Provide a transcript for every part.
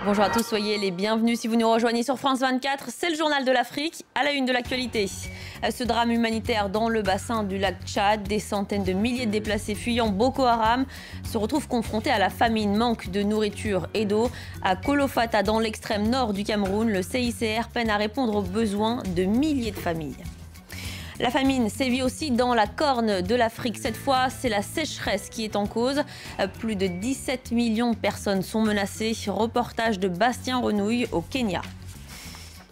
Bonjour à tous, soyez les bienvenus. Si vous nous rejoignez sur France 24, c'est le journal de l'Afrique à la une de l'actualité. Ce drame humanitaire dans le bassin du lac Tchad, des centaines de milliers de déplacés fuyant Boko Haram se retrouvent confrontés à la famine, manque de nourriture et d'eau. À Kolofata, dans l'extrême nord du Cameroun, le CICR peine à répondre aux besoins de milliers de familles. La famine sévit aussi dans la corne de l'Afrique. Cette fois, c'est la sécheresse qui est en cause. Plus de 17 millions de personnes sont menacées. Reportage de Bastien Renouille au Kenya.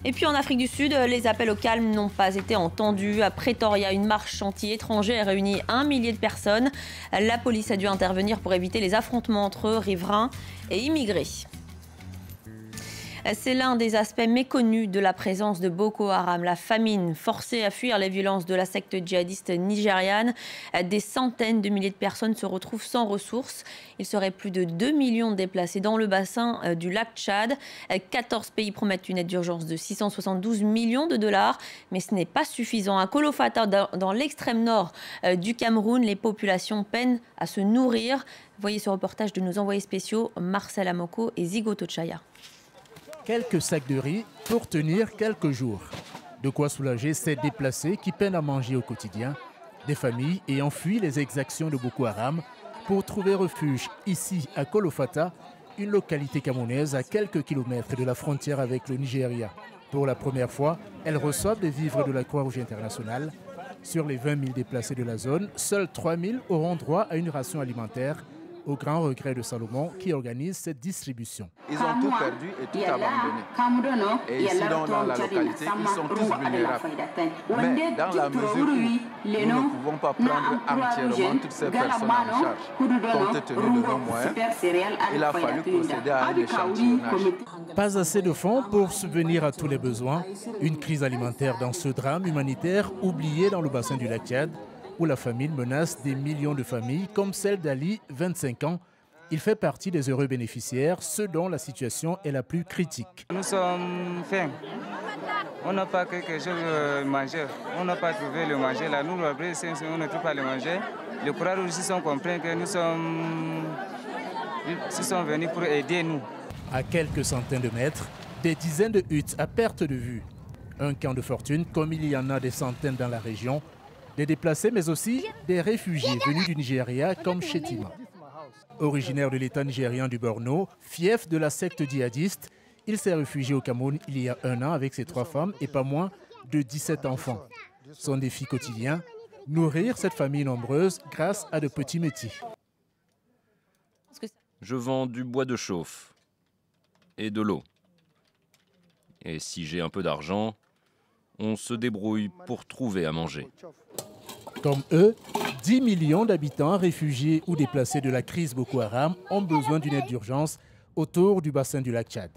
Et puis en Afrique du Sud, les appels au calme n'ont pas été entendus. À Pretoria, une marche anti-étranger a réuni 1 millier de personnes. La police a dû intervenir pour éviter les affrontements entre riverains et immigrés. C'est l'un des aspects méconnus de la présence de Boko Haram, la famine, forcée à fuir les violences de la secte djihadiste nigériane. Des centaines de milliers de personnes se retrouvent sans ressources. Il serait plus de 2 millions de déplacés dans le bassin du lac Tchad. 14 pays promettent une aide d'urgence de 672 millions de dollars, mais ce n'est pas suffisant. À Kolofata, dans l'extrême nord du Cameroun, les populations peinent à se nourrir. Voyez ce reportage de nos envoyés spéciaux Marcel Amoko et Zigo Tochaya. Quelques sacs de riz pour tenir quelques jours. De quoi soulager ces déplacés qui peinent à manger au quotidien, des familles ayant fui les exactions de Boko Haram pour trouver refuge ici à Kolofata, une localité camerounaise à quelques kilomètres de la frontière avec le Nigeria. Pour la première fois, elles reçoivent des vivres de la Croix-Rouge internationale. Sur les 20 000 déplacés de la zone, seuls 3 000 auront droit à une ration alimentaire, au grand regret de Salomon qui organise cette distribution. Ils ont tout perdu et tout abandonné. Et ici dans la localité, ils sont tous vulnérables. Mais dans la mesure où nous ne pouvons pas prendre entièrement toutes ces personnes en charge, compte tenu de nos moyens, il a fallu procéder à un échantillonnage. Pas assez de fonds pour subvenir à tous les besoins. Une crise alimentaire dans ce drame humanitaire oublié dans le bassin du lac Tchad, où la famine menace des millions de familles, comme celle d'Ali, 25 ans. Il fait partie des heureux bénéficiaires, ceux dont la situation est la plus critique. Nous sommes faim. On n'a pas quelque chose à manger. On n'a pas trouvé le manger. Là, nous, après, on ne trouve pas le manger. Les Croix-Rouges aussi comprennent que ils sont venus pour aider nous. À quelques centaines de mètres, des dizaines de huttes à perte de vue. Un camp de fortune, comme il y en a des centaines dans la région. Des déplacés, mais aussi des réfugiés venus du Nigeria comme Chetima. Originaire de l'État nigérian du Borno, fief de la secte djihadiste, il s'est réfugié au Cameroun il y a 1 an avec ses 3 femmes et pas moins de 17 enfants. Son défi quotidien, nourrir cette famille nombreuse grâce à de petits métiers. Je vends du bois de chauffe et de l'eau. Et si j'ai un peu d'argent, on se débrouille pour trouver à manger. Comme eux, 10 millions d'habitants réfugiés ou déplacés de la crise Boko Haram ont besoin d'une aide d'urgence autour du bassin du lac Tchad.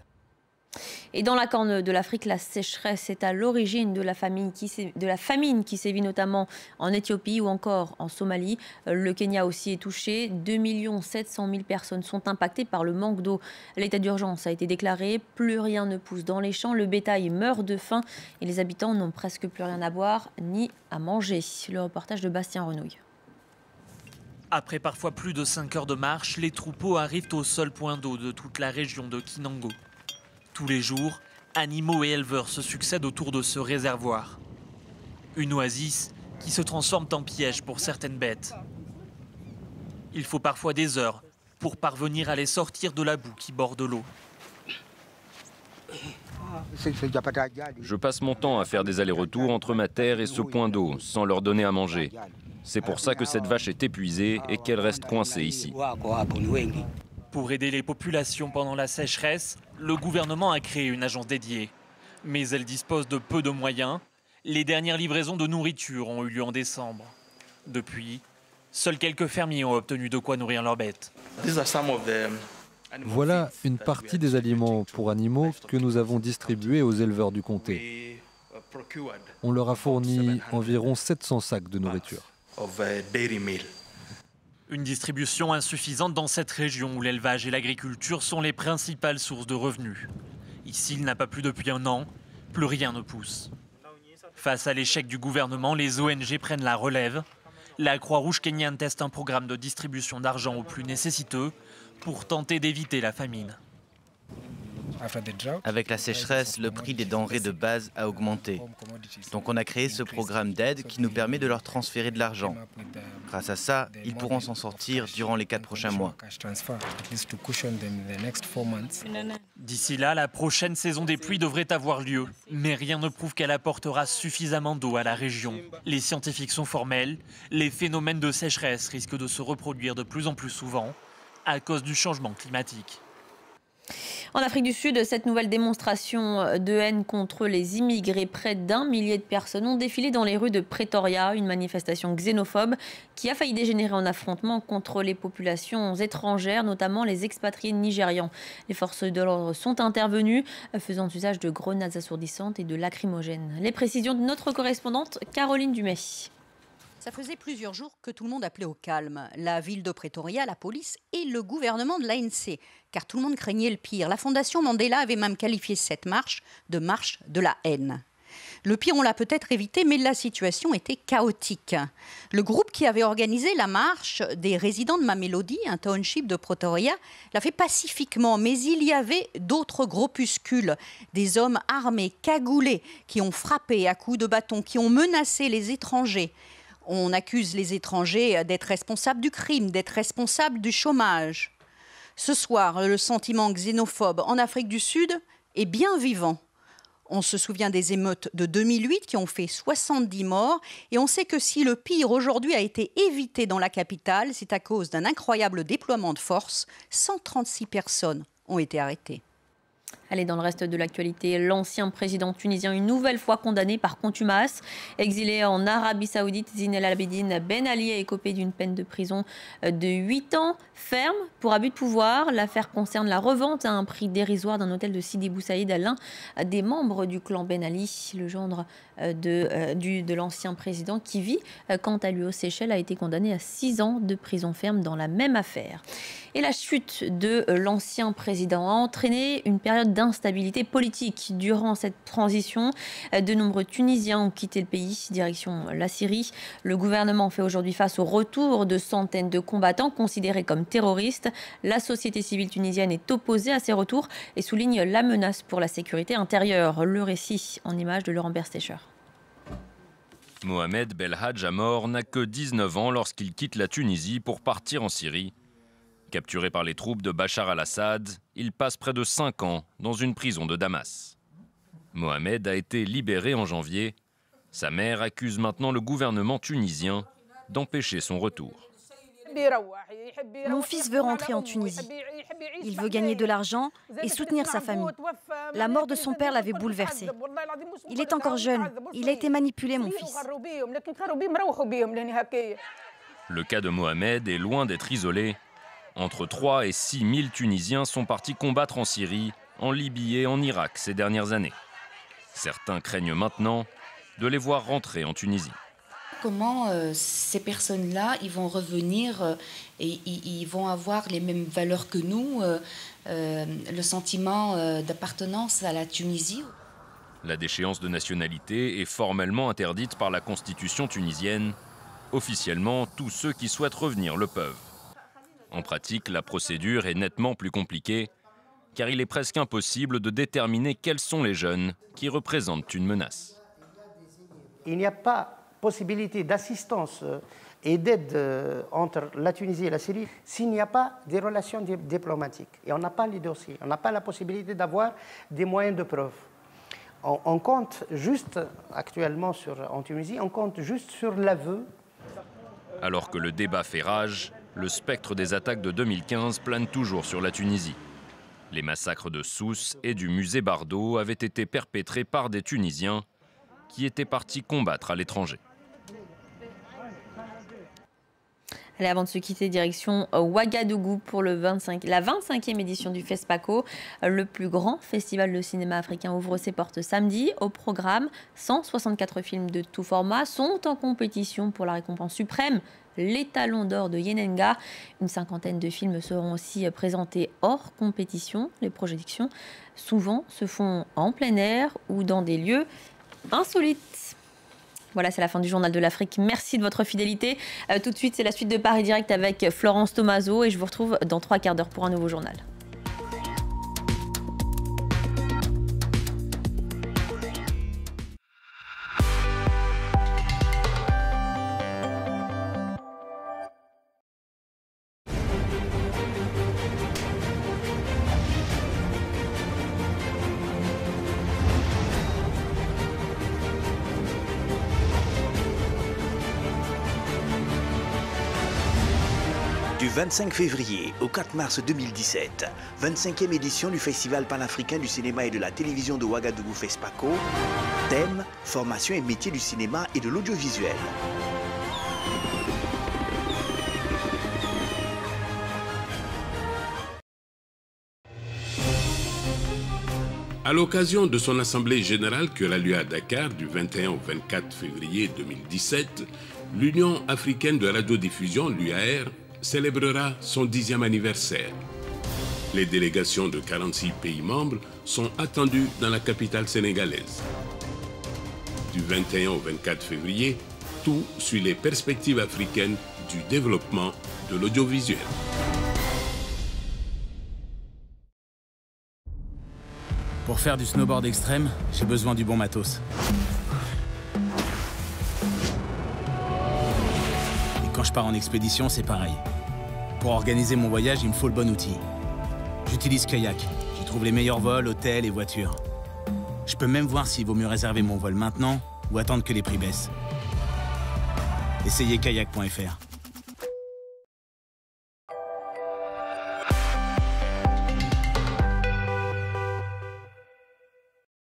Et dans la corne de l'Afrique, la sécheresse est à l'origine de la famine qui sévit notamment en Éthiopie ou encore en Somalie. Le Kenya aussi est touché. 2 700 000 personnes sont impactées par le manque d'eau. L'état d'urgence a été déclaré. Plus rien ne pousse dans les champs. Le bétail meurt de faim et les habitants n'ont presque plus rien à boire ni à manger. Le reportage de Bastien Renouille. Après parfois plus de 5 heures de marche, les troupeaux arrivent au seul point d'eau de toute la région de Kinango. Tous les jours, animaux et éleveurs se succèdent autour de ce réservoir. Une oasis qui se transforme en piège pour certaines bêtes. Il faut parfois des heures pour parvenir à les sortir de la boue qui borde l'eau. Je passe mon temps à faire des allers-retours entre ma terre et ce point d'eau, sans leur donner à manger. C'est pour ça que cette vache est épuisée et qu'elle reste coincée ici. Pour aider les populations pendant la sécheresse, le gouvernement a créé une agence dédiée. Mais elle dispose de peu de moyens. Les dernières livraisons de nourriture ont eu lieu en décembre. Depuis, seuls quelques fermiers ont obtenu de quoi nourrir leurs bêtes. Voilà une partie des aliments pour animaux que nous avons distribués aux éleveurs du comté. On leur a fourni environ 700 sacs de nourriture. Une distribution insuffisante dans cette région où l'élevage et l'agriculture sont les principales sources de revenus. Ici, il n'a pas plu depuis 1 an, plus rien ne pousse. Face à l'échec du gouvernement, les ONG prennent la relève. La Croix-Rouge kenyane teste un programme de distribution d'argent aux plus nécessiteux pour tenter d'éviter la famine. Avec la sécheresse, le prix des denrées de base a augmenté. Donc on a créé ce programme d'aide qui nous permet de leur transférer de l'argent. Grâce à ça, ils pourront s'en sortir durant les 4 prochains mois. D'ici là, la prochaine saison des pluies devrait avoir lieu. Mais rien ne prouve qu'elle apportera suffisamment d'eau à la région. Les scientifiques sont formels. Les phénomènes de sécheresse risquent de se reproduire de plus en plus souvent à cause du changement climatique. En Afrique du Sud, cette nouvelle démonstration de haine contre les immigrés, près d'1 millier de personnes ont défilé dans les rues de Pretoria, une manifestation xénophobe qui a failli dégénérer en affrontement contre les populations étrangères, notamment les expatriés nigérians. Les forces de l'ordre sont intervenues, faisant usage de grenades assourdissantes et de lacrymogènes. Les précisions de notre correspondante Caroline Dumais. Ça faisait plusieurs jours que tout le monde appelait au calme. La ville de Pretoria, la police et le gouvernement de l'ANC. Car tout le monde craignait le pire. La Fondation Mandela avait même qualifié cette marche de la haine. Le pire, on l'a peut-être évité, mais la situation était chaotique. Le groupe qui avait organisé la marche des résidents de Mamelodi, un township de Pretoria, l'a fait pacifiquement. Mais il y avait d'autres groupuscules, des hommes armés, cagoulés, qui ont frappé à coups de bâton, qui ont menacé les étrangers. On accuse les étrangers d'être responsables du crime, d'être responsables du chômage. Ce soir, le sentiment xénophobe en Afrique du Sud est bien vivant. On se souvient des émeutes de 2008 qui ont fait 70 morts. Et on sait que si le pire aujourd'hui a été évité dans la capitale, c'est à cause d'un incroyable déploiement de force. 136 personnes ont été arrêtées. Allez, dans le reste de l'actualité, l'ancien président tunisien une nouvelle fois condamné par contumace. Exilé en Arabie Saoudite, Zine El Abidine Ben Ali a écopé d'une peine de prison de 8 ans ferme pour abus de pouvoir. L'affaire concerne la revente à un prix dérisoire d'un hôtel de Sidi Bou Saïd à l'un des membres du clan Ben Ali. Le gendre de l'ancien président qui vit, quant à lui aux Seychelles, a été condamné à 6 ans de prison ferme dans la même affaire. Et la chute de l'ancien président a entraîné une période d'instabilité politique. Durant cette transition, de nombreux Tunisiens ont quitté le pays, direction la Syrie. Le gouvernement fait aujourd'hui face au retour de centaines de combattants considérés comme terroristes. La société civile tunisienne est opposée à ces retours et souligne la menace pour la sécurité intérieure. Le récit en images de Laurent Berstecher. Mohamed Belhadj Amor n'a que 19 ans lorsqu'il quitte la Tunisie pour partir en Syrie. Capturé par les troupes de Bachar al-Assad, il passe près de 5 ans dans une prison de Damas. Mohamed a été libéré en janvier. Sa mère accuse maintenant le gouvernement tunisien d'empêcher son retour. Mon fils veut rentrer en Tunisie. Il veut gagner de l'argent et soutenir sa famille. La mort de son père l'avait bouleversé. Il est encore jeune. Il a été manipulé, mon fils. Le cas de Mohamed est loin d'être isolé. Entre 3 et 6 000 Tunisiens sont partis combattre en Syrie, en Libye et en Irak ces dernières années. Certains craignent maintenant de les voir rentrer en Tunisie. Comment ces personnes-là, ils vont revenir et ils vont avoir les mêmes valeurs que nous, le sentiment d'appartenance à la Tunisie. La déchéance de nationalité est formellement interdite par la constitution tunisienne. Officiellement, tous ceux qui souhaitent revenir le peuvent. En pratique, la procédure est nettement plus compliquée, car il est presque impossible de déterminer quels sont les jeunes qui représentent une menace. Il n'y a pas possibilité d'assistance et d'aide entre la Tunisie et la Syrie s'il n'y a pas des relations diplomatiques. Et on n'a pas les dossiers, on n'a pas la possibilité d'avoir des moyens de preuve. On compte juste, actuellement en Tunisie, on compte juste sur l'aveu. Alors que le débat fait rage, le spectre des attaques de 2015 plane toujours sur la Tunisie. Les massacres de Sousse et du musée Bardo avaient été perpétrés par des Tunisiens qui étaient partis combattre à l'étranger. Allez, avant de se quitter, direction Ouagadougou pour la 25e édition du FESPACO. Le plus grand festival de cinéma africain ouvre ses portes samedi. Au programme, 164 films de tout format sont en compétition pour la récompense suprême, les Talons d'Or de Yenenga. Une 50aine de films seront aussi présentés hors compétition. Les projections, souvent, se font en plein air ou dans des lieux insolites. Voilà, c'est la fin du Journal de l'Afrique. Merci de votre fidélité. Tout de suite, c'est la suite de Paris Direct avec Florence Tomaso et je vous retrouve dans 3 quarts d'heure pour un nouveau journal. 25 février au 4 mars 2017, 25e édition du Festival panafricain du cinéma et de la télévision de Ouagadougou FESPACO. Thème, formation et métiers du cinéma et de l'audiovisuel. À l'occasion de son assemblée générale qui aura lieu à Dakar du 21 au 24 février 2017, l'Union africaine de radiodiffusion, l'UAR, célébrera son 10e anniversaire. Les délégations de 46 pays membres sont attendues dans la capitale sénégalaise. Du 21 au 24 février, tout sur les perspectives africaines du développement de l'audiovisuel. Pour faire du snowboard extrême, j'ai besoin du bon matos. Et quand je pars en expédition, c'est pareil. Pour organiser mon voyage, il me faut le bon outil. J'utilise Kayak. J'y trouve les meilleurs vols, hôtels et voitures. Je peux même voir s'il vaut mieux réserver mon vol maintenant ou attendre que les prix baissent. Essayez kayak.fr.